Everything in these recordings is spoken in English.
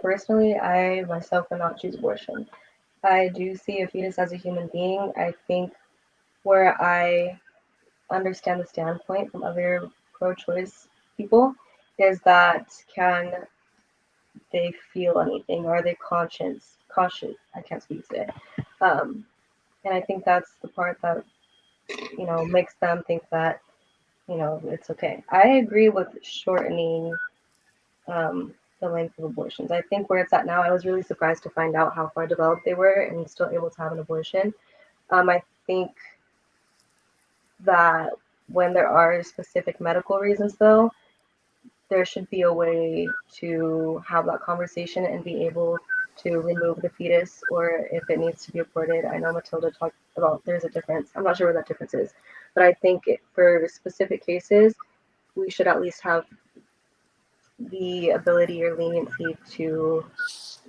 personally, I myself would not choose abortion. I do see a fetus as a human being. I think where I understand the standpoint from other pro-choice people is that can they feel anything? Are they cautious? I can't speak today. Um, and I think that's the part that makes them think that it's okay. I agree with shortening um, the length of abortions. I think where it's at now, I was really surprised to find out how far developed they were and still able to have an abortion. I think that when there are specific medical reasons, though, there should be a way to have that conversation and be able to remove the fetus, or if it needs to be aborted. I know Matilda talked about there's a difference. I'm not sure where that difference is, but I think for specific cases, we should at least have the ability or leniency to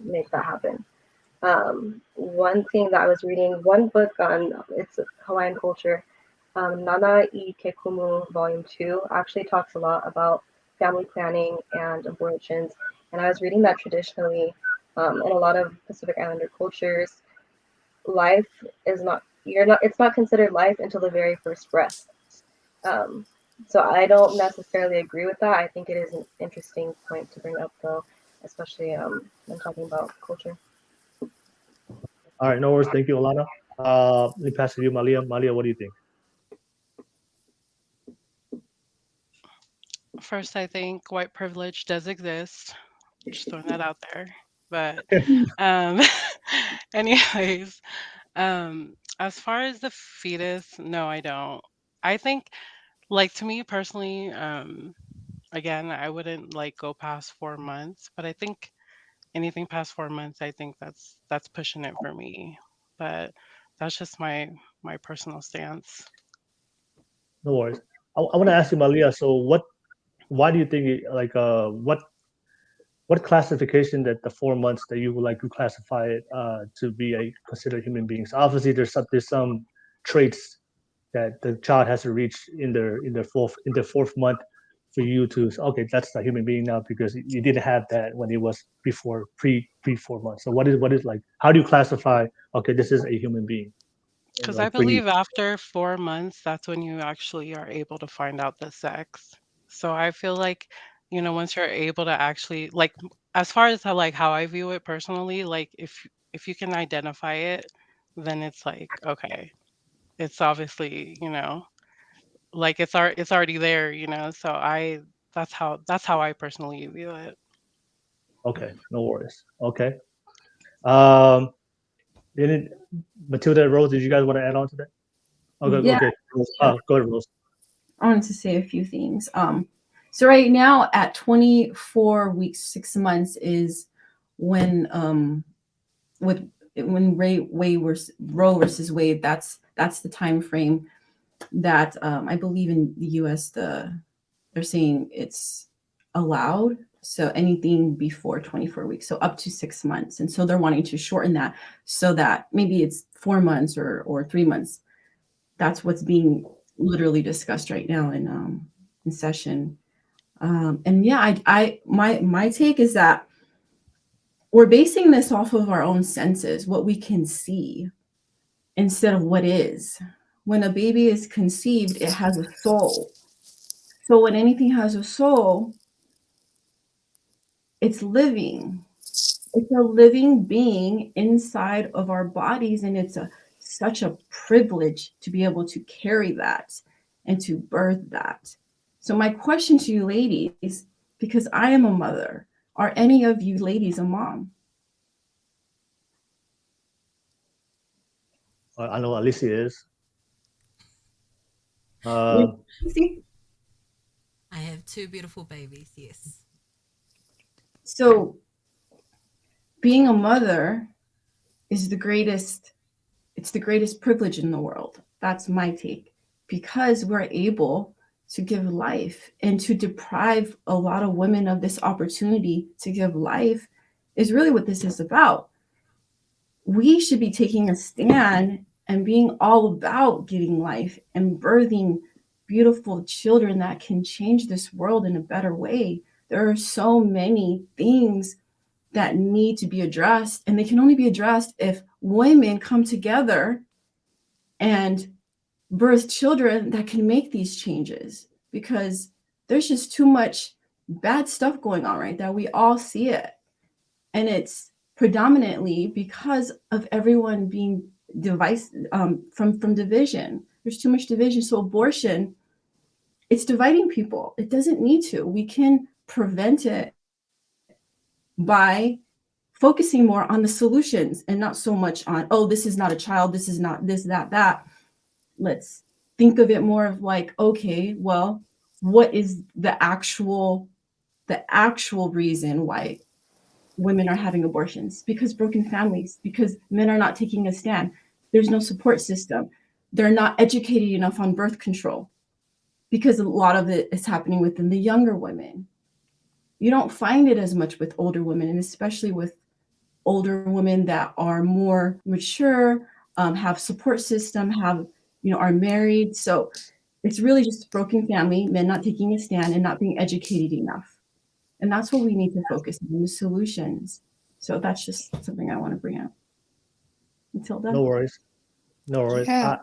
make that happen. One thing that I was reading, one book on it's Hawaiian culture, Nana I Kekumu Volume 2 actually talks a lot about family planning and abortions. And I was reading that traditionally, in a lot of Pacific Islander cultures, life is not, it's not considered life until the very first breath. Um, so I don't necessarily agree with that. I think it is an interesting point to bring up, though, especially when talking about culture. All right, no worries. Thank you, Alana. Let me pass it to you, Malia. Malia, what do you think? First, I think white privilege does exist. Just throwing that out there. But um, anyways, as far as the fetus, no, I don't. I think, like to me personally, again, I wouldn't like go past 4 months, but I think anything past 4 months, I think that's pushing it for me. But that's just my personal stance. No worries. I want to ask you, Malia. So, why do you think, what classification that the 4 months that you would like to classify it to be a considered human beings? Obviously, there's some traits that the child has to reach in their fourth month for you to okay, that's a human being now, because you didn't have that when it was before pre 4 months. So what is like, how do you classify, okay, this is a human being, Because I like for you? believe after 4 months, that's when you actually are able to find out the sex. So I feel like, once you're able to actually like, as far as how I view it personally, like if you can identify it, then it's like, okay, it's obviously, like it's already there, So that's how I personally view it. Okay, no worries. Okay. um didn't Matilda, Rose, did you guys want to add on to that? Okay, Yeah, okay, Rose, go ahead, Rose. I wanted to say a few things. So right now at 24 weeks, 6 months is when with when Roe versus Wade, that's the time frame that I believe in the U.S. They're saying it's allowed. So anything before 24 weeks, so up to 6 months, and so they're wanting to shorten that so that maybe it's 4 months or 3 months. That's what's being literally discussed right now in session. And yeah, my take is that we're basing this off of our own senses, what we can see, instead of what is. When a baby is conceived, it has a soul. So when anything has a soul, it's living. It's a living being inside of our bodies, and it's such a privilege to be able to carry that and to birth that. So my question to you ladies, because I am a mother, are any of you ladies a mom? I know Alisi is. Yeah. um See? I have two beautiful babies, yes. So being a mother is it's the greatest privilege in the world. That's my take. Because we're able to give life, and to deprive a lot of women of this opportunity to give life is really what this is about. We should be taking a stand and being all about getting life and birthing beautiful children that can change this world in a better way. There are so many things that need to be addressed, and they can only be addressed if women come together and birth children that can make these changes, because there's just too much bad stuff going on right now. We all see it, and it's predominantly because of everyone being from division. There's too much division. So abortion, it's dividing people. It doesn't need to. We can prevent it by focusing more on the solutions and not so much on, oh, this is not a child, this is not this, that. Let's think of it more of like, okay, well, what is the actual reason why women are having abortions? Because broken families, because men are not taking a stand. There's no support system. They're not educated enough on birth control, because a lot of it is happening within the younger women. You don't find it as much with older women, and especially with older women that are more mature, have support system, are married. So it's really just a broken family, men not taking a stand and not being educated enough. And that's what we need to focus on, the solutions. So that's just something I want to bring up. Matilda? No worries. Yeah.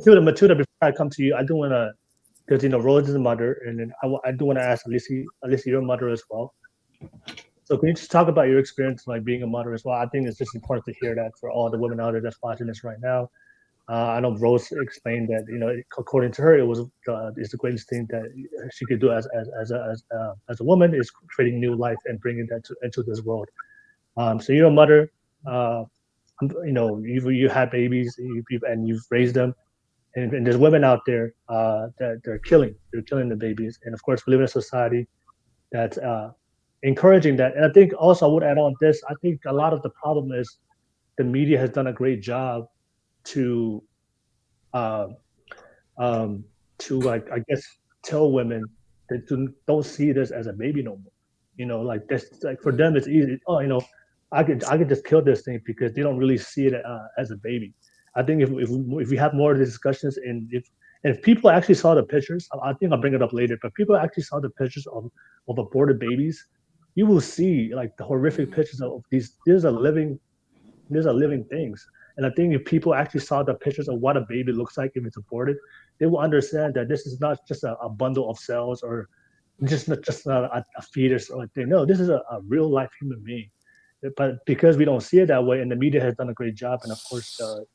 Matilda, before I come to you, I do want to, because Rose is a mother, and then I do want to ask Alisi, your mother as well. So can you just talk about your experience like being a mother as well? I think it's just important to hear that for all the women out there that's watching this right now. I know Rose explained that according to her, it's the greatest thing that she could do as a woman is creating new life and bringing that into this world. So you're a mother. You had babies and you've raised them, and there's women out there that they're killing the babies, and of course we live in a society that's encouraging that. And I think also I would add on this. I think a lot of the problem is the media has done a great job to like, I guess, tell women that don't see this as a baby no more. Like this, like for them it's easy. Oh, I could just kill this thing, because they don't really see it as a baby. I think if we have more of the discussions, and if people actually saw the pictures, I think I'll bring it up later, but people actually saw the pictures of aborted babies, you will see like the horrific pictures of these. These are living things. And I think if people actually saw the pictures of what a baby looks like if it's aborted, they will understand that this is not just a bundle of cells, or just not a fetus or a thing. No, this is a real life human being. But because we don't see it that way, and the media has done a great job, and of course the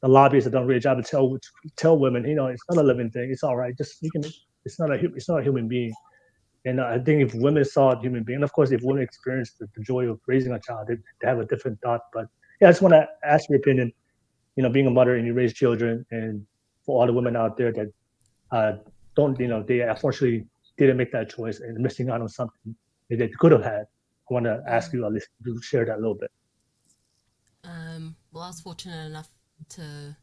lobbyists have done a great job to tell women, it's not a living thing. It's all right. It's not a human being. And I think if women saw a human being, and of course, if women experience the joy of raising a child, they have a different thought. But yeah, I just want to ask your opinion, being a mother and you raise children, and for all the women out there that they unfortunately didn't make that choice and missing out on something that they could have had. I want to ask you, Alisi, to share that a little bit. Well, I was fortunate enough to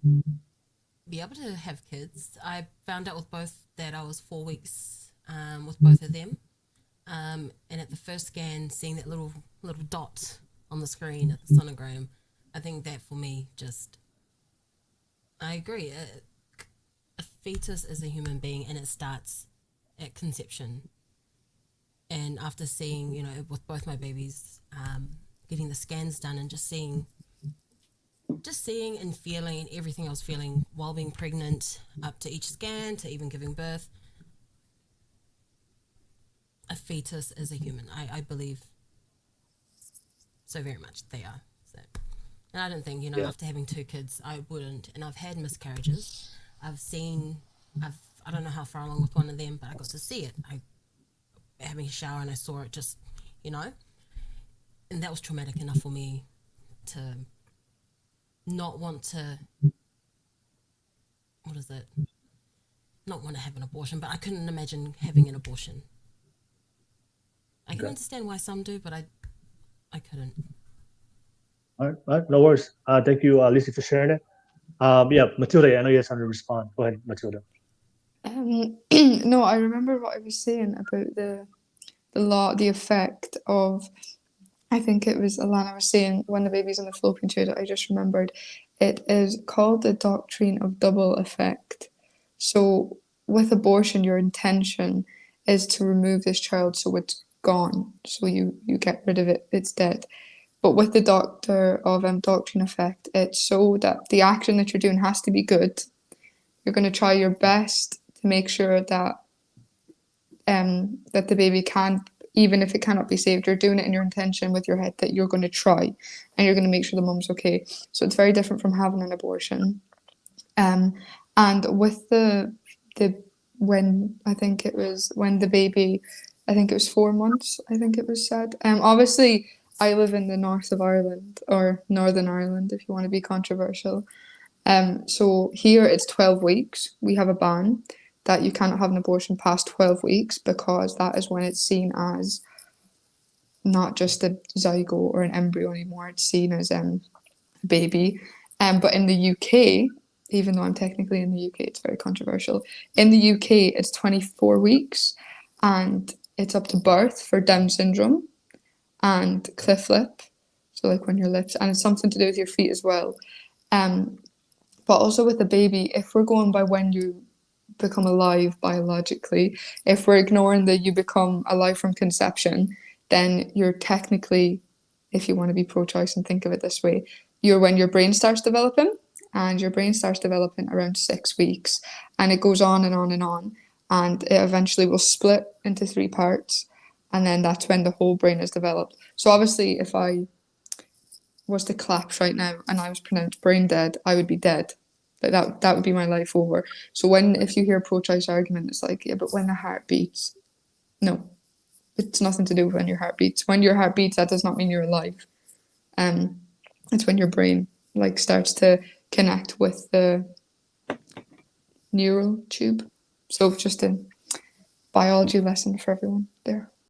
be able to have kids. I found out with both that I was 4 weeks with both of them. And at the first scan, seeing that little dot on the screen at the sonogram, I think that for me I agree. A fetus is a human being, and it starts at conception. And after seeing, with both my babies, getting the scans done and just seeing and feeling everything I was feeling while being pregnant, up to each scan, to even giving birth, a fetus is a human. I believe so very much they are. So, and I don't think, after having 2 kids, I wouldn't. And I've had miscarriages. I don't know how far along with one of them, but I got to see it. Having a shower and I saw it, just, and that was traumatic enough for me to not want to, not want to have an abortion, but I couldn't imagine having an abortion. I can understand why some do, but I couldn't. All right, no worries. Thank you, Alisi, for sharing it. Matilda, I know you have something to respond. Go ahead, Matilda. No, I remember what I was saying about the effect of, I think it was Alana was saying, when the baby's on the fallopian tube. I just remembered it is called the doctrine of double effect. So with abortion, your intention is to remove this child so it's gone, so you get rid of it, it's dead. But with the doctor of doctrine effect, it's so that the action that you're doing has to be good. You're going to try your best to make sure that that the baby can, even if it cannot be saved, you're doing it in your intention with your head that you're going to try, and you're going to make sure the mum's okay. So it's very different from having an abortion. And with the when I think it was when the baby, I think it was 4 months, I think it was said. Obviously, I live in the north of Ireland, or Northern Ireland, if you want to be controversial. So here it's 12 weeks. We have a ban that you cannot have an abortion past 12 weeks because that is when it's seen as not just a zygote or an embryo anymore. It's seen as a baby. But in the UK, even though I'm technically in the UK, it's very controversial. In the UK, it's 24 weeks, and it's up to birth for Down syndrome and cleft lip, so like when your lips, and it's something to do with your feet as well. But also with the baby, if we're going by when you become alive biologically, if we're ignoring that you become alive from conception, then you're technically, if you want to be pro-choice and think of it this way, you're when your brain starts developing, and your brain starts developing around 6 weeks, and it goes on and on and on, and it eventually will split into 3 parts, and then that's when the whole brain is developed. So obviously, if I was to collapse right now and I was pronounced brain dead, I would be dead. Like that would be my life over. So if you hear a pro-choice argument, it's like, yeah, but when the heart beats, no, it's nothing to do with when your heart beats. When your heart beats, that does not mean you're alive. It's when your brain like starts to connect with the neural tube. So just a biology lesson for everyone there.